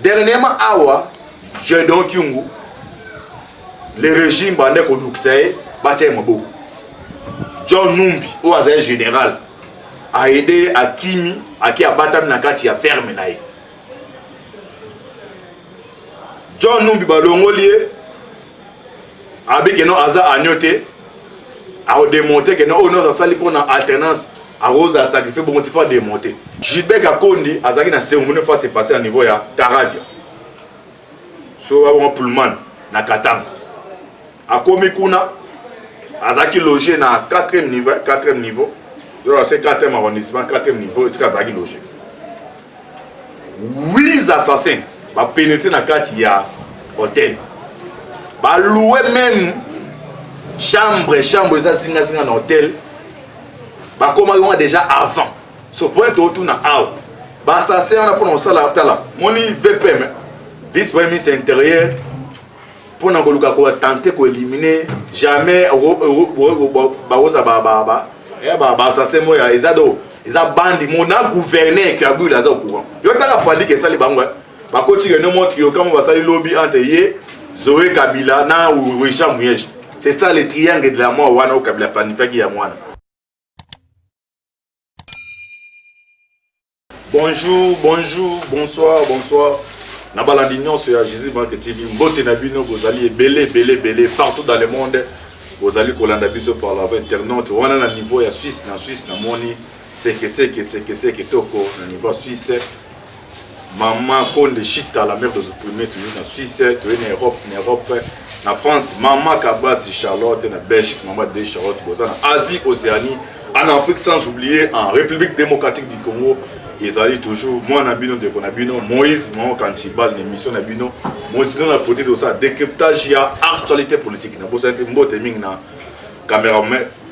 Dernièrement, awa, j'ai donc yungu, le régime bandé ko luxé, baté mabo. John Numbi, au hasard général, a aidé à Kimi, à qui a battu nakati a fermé naï. John Numbi balongolier, avec un hasard à noter, a démonté que nous avons sali pour une alternance, à rose à sacrifier pour motiver à démonter. Gilbert Kakondi, a zaki na cérémonie fois c'est passé à niveau ya Karadia. So a Pullman na Katanga. A Komikuna, a zaki logé na 4e niveau. C'est 4e arrondissement, 4e niveau, c'est zaki logé. 8 assassins va pénétrer dans le ya hôtel. Va louer même chambre ça singa dans l'hôtel. Va comment déjà avant. Ce point autour na aw. Ba assassin on a pour ça là là. Moni VPM vice-premier ministre intérieur pour na koluka ko tenter ko éliminer jamais ba assassin moya ezado eza bandi mona gouverner qui a bu la za au courant. Yo tala pandi que ça les bango. Ba ko tire no montre yo comment va sali lobby entre ye Zoé Kabila na Richard Muyej. C'est ça le triangle de la mort wana au Kabila planifié qui ya mwana. Bonjour, bonsoir. Nabalandignon sur Jésus Banque TV. Mbote Nabino, vous allez belé partout dans le monde. Vous allez Kolanda Biso par la voie internaute. On a un niveau à Suisse, na moni. C'est que toko, na niveau Suisse. Maman Konde Chita, la mère de opprimés, toujours en Suisse. Tu es en Europe, en France. Maman Kabas, Charlotte, en Belgique, maman de Charlotte, en Asie, Océanie, en Afrique, sans oublier en République démocratique du Congo. Ils allaient toujours, moi Nabino de Konabino, Moïse, moi quand il parle l'émission Nabino, Moïse dans la côté de ça, décryptage, il y a actualité politique. N'a pas été mot teming na caméra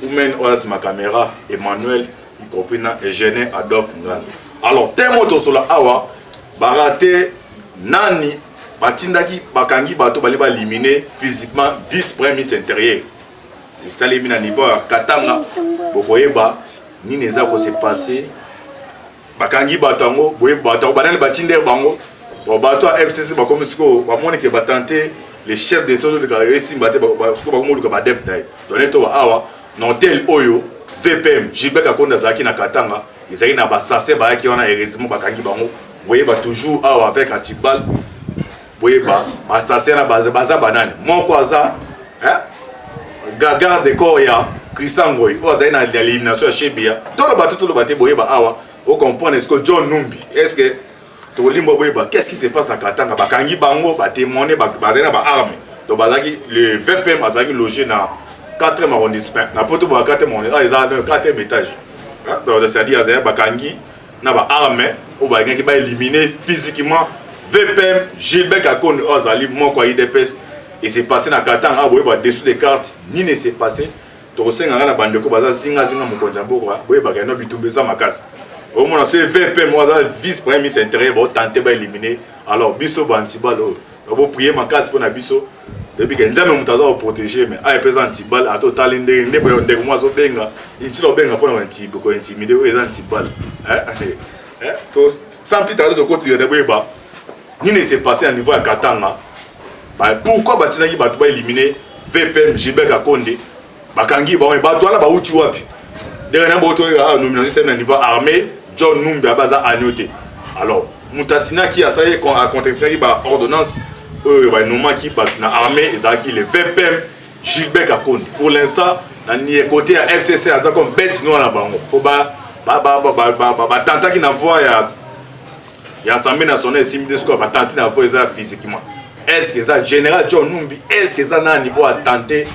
humaine, ma caméra, Emmanuel, y compris na Eugène Adolphe Ngan. Alors, thème sur la awa, baraté, nani, batindaki, bakangi, bato, bali ba éliminer physiquement vice-premier ministre intérieur. Et ça les mis à niveau à Katanga, Bokoyeba, ni neza ko s'est passé. Bakangi batango boye batango banane batinder bango bo bato FCC ba comme siko ba moni ke batenter les chefs des soldats de Karési baté ba siko ba molu ka ba dep dai donné to awa non tel oyo VPM Gilbert Kakonda zaki na Katanga ezaki na ba sase ba ki wana heureusement bakangi bango boye ba toujours awa avec antibal boye ba sase na baza banane moko aza garde corps ya Christian Ngoy o azaki na l'élimination chez Bia to le baté boye ba awa. Vous comprenez ce que John Numbi, est-ce que qu'est-ce qui se passe dans Katanga? Bakangi bango, ba témoigner, bazena ba arme. Donc bazaki le VPM azaki logé dans 4e arrondissement. Na poto ba 4e arrondissement, ils ont 4e étage. Donc c'est-à-dire azaya bakangi na ba arme ou ba qui ba éliminer physiquement VPM Gilbert Kakonde azali moko IDPS et c'est passé dans Katanga, boye ba dessous des cartes, ni ne s'est passé. To senga na bandeko baza singa mokonza mboko, boye ba kana bitumbeza makasi. Au moins, c'est VP, moi, vice-premier ministre intérieur, va tenter d'éliminer. Alors, biso bantibal, on va prier ma casse pour la biso. Depuis que nous avons protégé, mais à présent, antibal, à total, moi, je benga, il tire benga pour intimider, ou les antibal. Sans plus tarder de côté de Beba, il ne s'est passé à niveau à Katanga. Pourquoi Batinagi va éliminer VPM, Gilbert Kakonde, Bakangi, Batouala, Baouti Wapi. Dernièrement, nous sommes à niveau armé. John Numbi a baza agnoté. Alors, Moutasina qui a salué à contexte par ordonnance, nommé qui na armée, et le VPM Gilbert Kakonde. Pour l'instant, dans côté à FCC, à comme bête nous en bango. Faut tenter qui n'a voix ya Assemblée nationale simide score ba tenter na voix ça physiquement. Est-ce que ça général John Numbi, est-ce que ça nani a tenté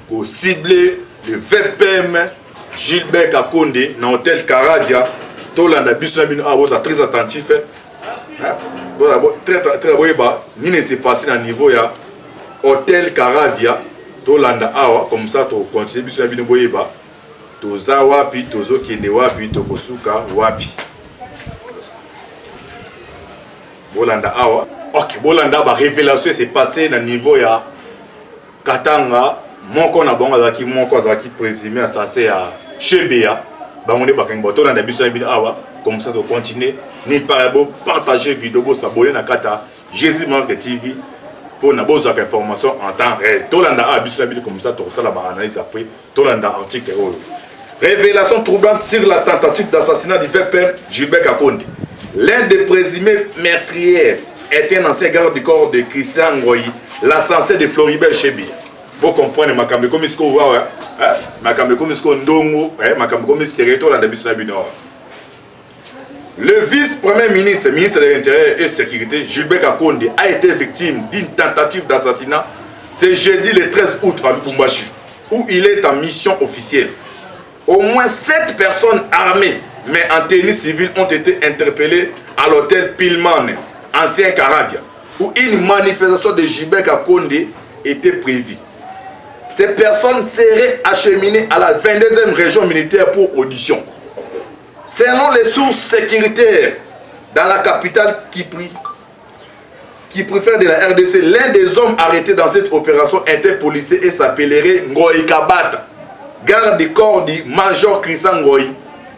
pour cibler le VPM Gilbert Kakonde dans l'hôtel Karadia? Tolanda Bissonabino a très attentif. Très bas. Ni ne s'est passé dans le niveau ya hôtel Caravia. Tolanda awa comme ça to continue Bissonabino boyeba. Toza wapi tozo kende wapi tokosuka wapi. Bolanda awa. OK, Bolanda ba révélation s'est passé dans le niveau ya Katanga. Moko na bonga zaki moko zaki présumé assassin à Chebea. Bangonde bakangi bato na biso ya bino awa comme ça to continuer ni parabo partager vidéo s'abonner na kata Jésus Marque TV pour na besoin d'information en temps réel. Tolanda a bisu la comme ça tout ça la analyse après Tolanda article. Révélation troublante sur la tentative d'assassinat du VPN Gilbert Kakonde. L'un des présumés meurtriers était un ancien garde du corps de Christian Ngoyi, l'assassin de Floribert Chebi. Vous comprenez, makambe comme isko wa, makambe comme isko ndongo, makambe comme sereto la bisu la binor. Le vice-premier ministre, ministre de l'Intérieur et de la Sécurité, Gilbert Kakonde, a été victime d'une tentative d'assassinat ce jeudi le 13 août à Lubumbashi, où il est en mission officielle. Au moins 7 personnes armées, mais en tenue civile, ont été interpellées à l'hôtel Pilman, ancien Caravia, où une manifestation de Gilbert Kakonde était prévue. Ces personnes seraient acheminées à la 22e région militaire pour audition. Selon les sources sécuritaires dans la capitale qui préfère de la RDC, l'un des hommes arrêtés dans cette opération était policier et s'appellerait Ngoyi Kabata, garde du corps du major Christian Ngoyi,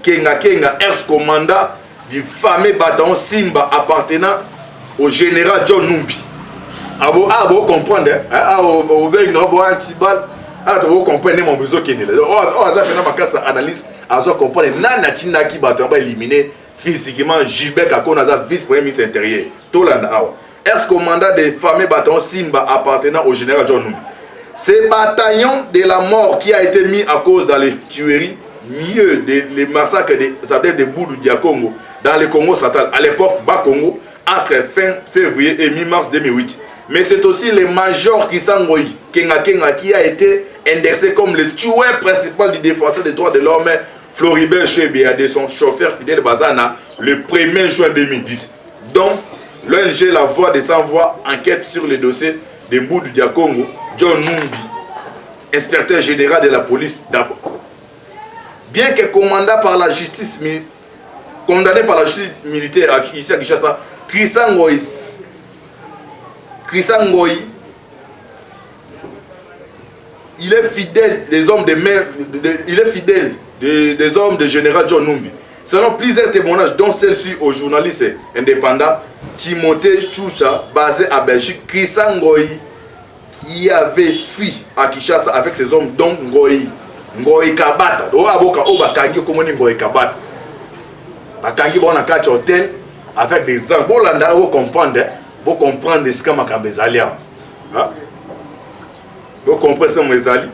Kenga, ex-commandant du fameux bataillon Simba appartenant au général John Numbi. Vous comprenez, vous comprenez mon besoin qui est là. Analyse, vous comprenez, nana tina qui va éliminer physiquement Gilbert Kakonde, vice-premier ministre intérieur. Ex-commandant des fameux bataillons Simba appartenant au général John Numbi. Ce bataillon de la mort qui a été mis à cause dans les tueries, mieux les massacres de Boudou Diakongo dans le Congo central, à l'époque Bas-Congo, entre fin février et mi-mars 2008. Mais c'est aussi le major Christian Ngoyi, Kenga, qui a été indexé comme le tueur principal du défenseur des droits de l'homme, Floribert Chebiya, de son chauffeur Fidel Bazana, le 1er juin 2010. Donc, l'ONG La Voix des Sans-Voix enquête sur le dossier de Boudou Diakongo, John Numbi, inspecteur général de la police d'abord. Bien que condamné par la justice militaire ici à Kinshasa, Christian Ngoyi, il est fidèle des hommes des hommes de général John Numbi. Selon plusieurs témoignages, dont celle-ci au journaliste indépendant Timothée Choucha, basé à Belgique, Christian Ngoyi, qui avait fui à Kinshasa avec ses hommes, dont Ngoyi Kabata. Ngoyi Kabata. Bakangi bon à hôtel avec des armes. Vous comprenez ce que je veux dire. Vous comprenez ce que je veux dire.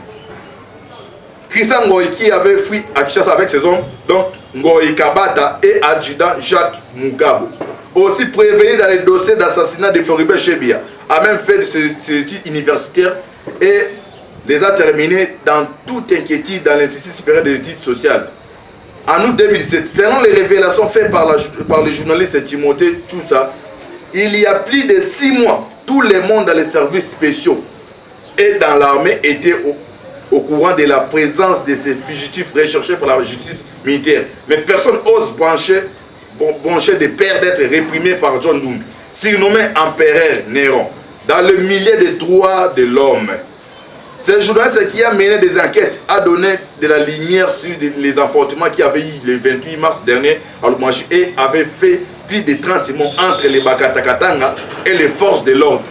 Christian Ngoyi qui avait fui à Kinshasa avec ses hommes, donc Ngoyi Kabata et adjudant Jacques Mugabo. Aussi prévenu dans les dossiers d'assassinat de Floribert Chebiya, a même fait ses études universitaires et les a terminées dans toute inquiétude dans l'Institut supérieur des études sociales. En août 2017, selon les révélations faites par le journaliste Timothée Choucha, il y a plus de 6 mois, tout le monde dans les services spéciaux et dans l'armée était au courant de la présence de ces fugitifs recherchés par la justice militaire. Mais personne n'ose brancher des pères d'être réprimés par John Numbi, surnommé Empereur Néron, dans le milieu des droits de l'homme. Ce journaliste qui a mené des enquêtes a donné de la lumière sur les affrontements qui avaient eu le 28 mars dernier à Lubumbashi et avait fait plus de 30 mois entre les Bakatakatanga et les forces de l'ordre.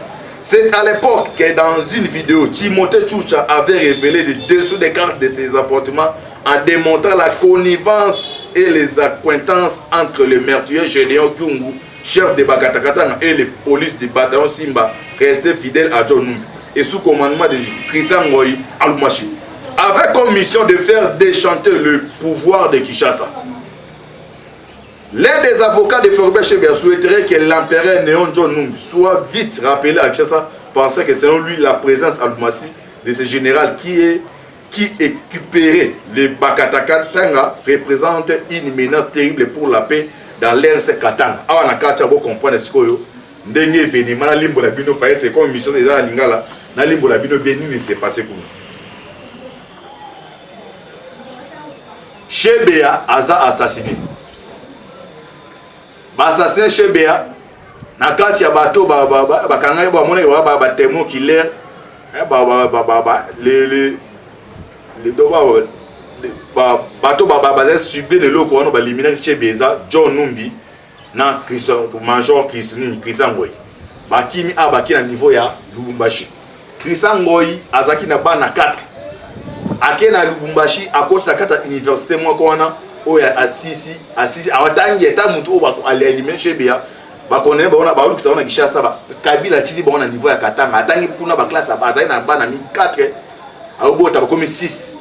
C'est à l'époque que dans une vidéo, Timothée Choucha avait révélé le dessous des cartes de ces affrontements en démontrant la connivence et les accointances entre le meurtrier Général Kyungu, chef de Bakatakatanga, et les polices du bataillon Simba, restés fidèles à John Numbi, et sous commandement de Christian Ngoyi à Lubumbashi, avec comme mission de faire déchanter le pouvoir de Kinshasa. L'un des avocats de Floribert Chebiya souhaiterait que l'empereur Néron John Numbi soit vite rappelé à Kinshasa, pensant que selon lui, la présence à Lubumbashi de ce général qui récupérait les Bakatakatanga représente une menace terrible pour la paix dans l'RC Katanga. Awa na kacha bo comprendre ce que ndenge veni mana limbo la bino pa être comme mission des lingala na limbo la bino bien ni s'est passé pour nous. Chebiya aza assassiné. Ba assassiné Chebiya na kati ya bato ba kanga ba mona ba témoin qui l'air bato baza subir le loko wana balimina Chebiya John Numbi na major Christian Ngoyi bakimi a baki na niveau ya Lubumbashi. Christian Ngoi azaki na bana 4 ake na Lubumbashi akocha na kata université moko wana oya asisi awatangi eta mutu oba alielimé chebia bakondene baona baolukisa wana Kishasa ba Kabila tili baona niveau ya Katanga atangi kuna ba classe azali na bana mi 4 abota bakomi 6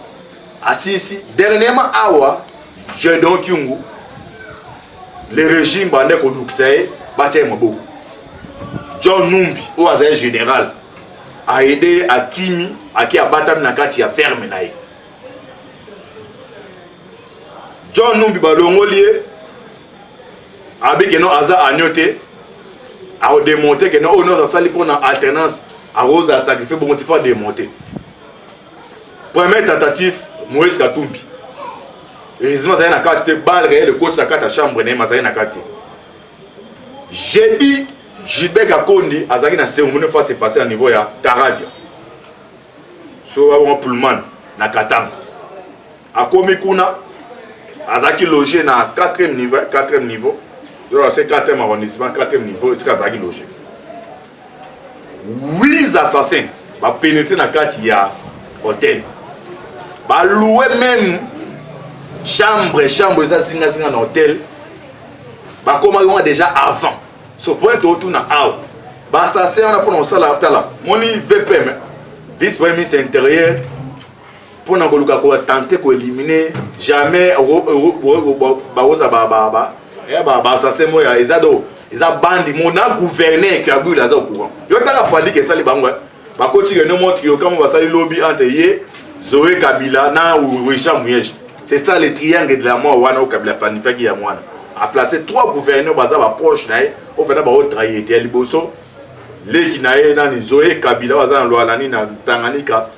asisi dernièrement awa Jedon Kyungu le régime bande kolukisa batia maboko John Numbi o azali général a aidé Akimi aki abatami na kati ya ferme na ye. John Numbi balongolie avec non aza agnoté a démonter que non on a sali pour na alternance a rose a sacrifier bon tu faire démonter. Première tentative Moïse Katumbi. Heureusement ça na kati te balle le coach sa kati chambre na mazali na kati. Jebi Gilbert Kakondi azaki na cérémonie fois c'est passé à niveau ya Taravia. So wa Pullman na Katanga. Akomi kuna azaki logé na 4e niveau. C'est 4e arrondissement, 4e niveau, c'est azaki logé. 8 assassins ba pénétrer na kati ya hôtel. Ba louer même chambre ça singa na hôtel. Ba koma déjà avant. So point tout na aw. Ba assassin on a pour ça là tala. Moni VPM vice premier ministre intérieur pour na koluka ko tenter ko éliminer jamais ba oza ba assassin moya ezado eza bandi mona gouverner qui a bu la za au courant. Yo tala pali que ça les bango ba ko tire no montre yo comme va sali lobby entre ye Zoé Kabila na Richard Muyej. C'est ça le triangle de la mort wana au Kabila planifié qui ya mwana. A placé 3 gouverneurs baza ba proche na au pena ba o trahir te liboso les qui naé na Zoé Kabila baza na Lualani na Tanganyika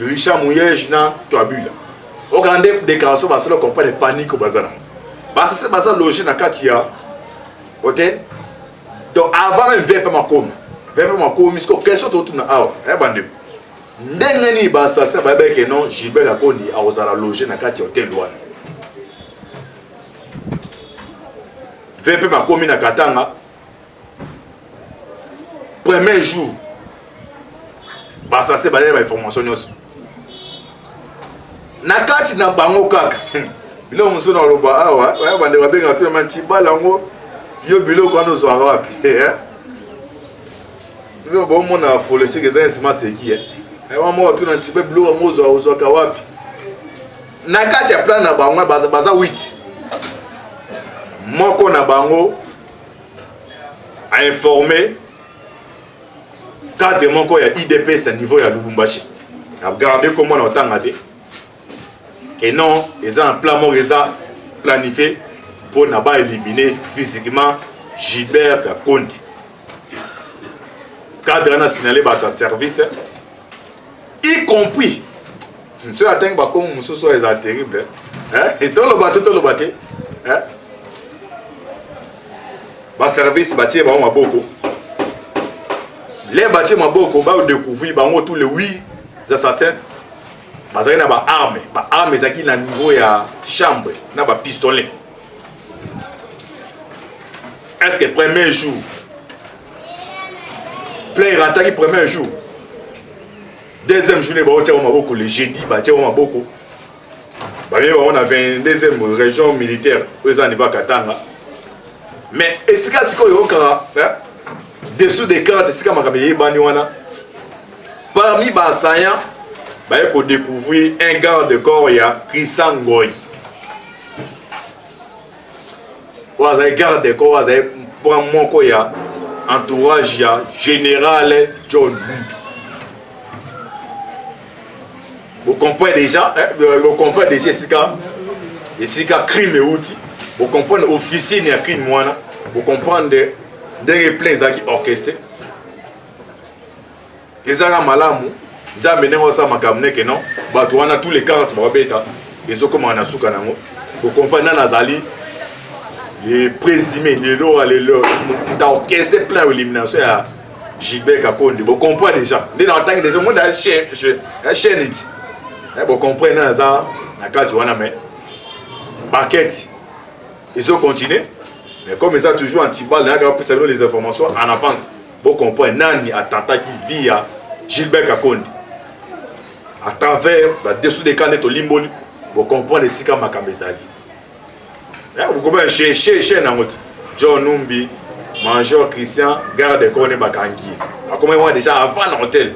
Richard Muyej na Twabula. Au grande déclaration ba solo comprendre panique au bazana. Ba ça c'est baza logé na kati ya hôtel. Donc avant même VP Makomi ce que question tout na awa bande. Ndenge ni ba ça c'est ba ke non Gilbert Kakondi a osala logé na kati ya hôtel wana. VP Makomi na Katanga premier jour ba ça c'est ba information nyos na kati na bango kaka bilo muso na roba awa wa bande ba benga tu manchi balango yo bilo kwa no zo wapi yo bo mona police ke za nsima seki wa mo tu na ntibe bilo ngo zo ka wapi na kati ya plan na bango baza 8 moko na bango a informé cadre moko ya IDPS à niveau ya Lubumbashi a regardé comment on entend et non ils ont un plan mort ils ont planifié pour n'a pas éliminer physiquement Gilbert Kakondi cadre na signalé par service y compris tu attends ba comme musoso est terrible et tout le bateau ba service batie ba maboko les batie maboko ba découvrir ba tous les 8 assassins bazali na ba armes ezaki na niveau ya chambre na ba pistolet. Est-ce que premier jour plein rataki premier jour deuxième journée ba otia maboko le jeudi ba tia maboko ba on a 22e région militaire aux niveau Katanga. Mais est-ce que c'est quoi dessous des cartes c'est comme bani wana parmi les assaillants il faut découvrir un garde de corps ya Christian Ngoi un garde de corps pour mon ya entourage ya général John Numbi. Vous comprenez déjà ici crime et outil. Vous comprenez officier ni crime mwana. Vous comprenez des plans qui orchestrés. Les gens malamu, jamais ne ça makamne que non. Bato wana tous les cartes ba beta. Les autres comme anasuka nango. Vous comprenez nazali les présumés les lo les lo ta orchestré plan élimination à Gilbert Kakondi. Vous comprenez déjà. Dès dans temps déjà monde a chaîne. Vous comprenez ça na carte wana mais paquet. Ils ont continué. Mais comme ils ont toujours un petit bal, ils ont les informations en avance. Vous comprenez, Nani attentat qui via Gilbert Kakondi. À travers la dessous des canettes au Limboli, vous comprenez ici comme Makambezadi. Vous comprenez, chez John Numbi, Major Christian, garde Kone Bakangi. Comment moi déjà avant l'hôtel.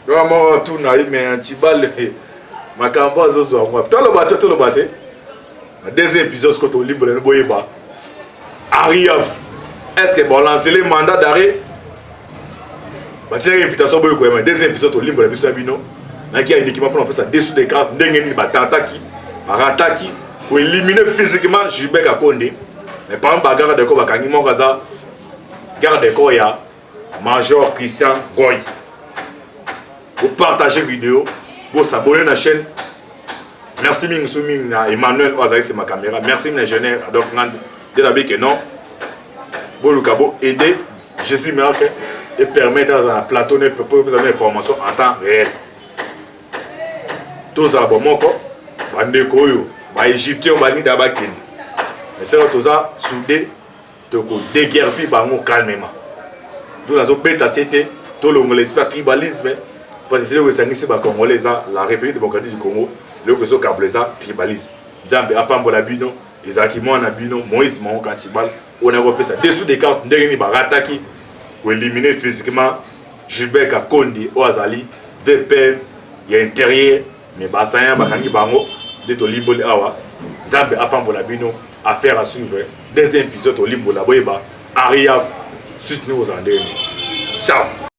Vraiment, tout n'a eu, mais un petit bal, Makamba Zozo. Tout le bateau. Le deuxième épisode, c'est que tu Limboli, arrive. Est-ce que bon lancer les mandats d'arrêt? Une invitation pour le deuxième épisode au Limbo la Biso Abino. Il y a une équipe pour appeler ça dessous des cartes. Ndengeni Batantaki, Barataki pour éliminer physiquement Gilbert Kakonde. Mais par exemple, garde de corps Bakangi Mokaza, garde de corps ya Major Christian Goy. Pour partager vidéo, pour s'abonner à la chaîne. Merci Ming Emmanuel Oazari c'est ma caméra. Merci l'ingénieur Adolphe Nand de la que non. Pour le cabo aider Jésus Miracle. Et permettre à un plateau de information en temps réel. Tous les abonnements, les Égyptiens, les Égyptiens, mais c'est tout ça, soudé, déguerpi calmement. Nous avons bêta c'était tout le tribalisme. Parce que c'est le que c'est Congolais, la République démocratique du Congo, le que c'est tribalisme. Jambe Apambola Bino, Isaki Moana Bino, Moïse Mahon Kantibal, on a repris ça dessous des cartes, Ndengeni Barataki. Pour éliminer physiquement Gilbert Kakondi Oazali, VPN, il y a intérieur, mais Bassaya, Bakangi Bango, de Tolimboli Awa, Jambe Apambola Bino, affaire à suivre, deuxième épisode au Limbo la Boeba, Ariab, suite-nous aux Andéens. Ciao!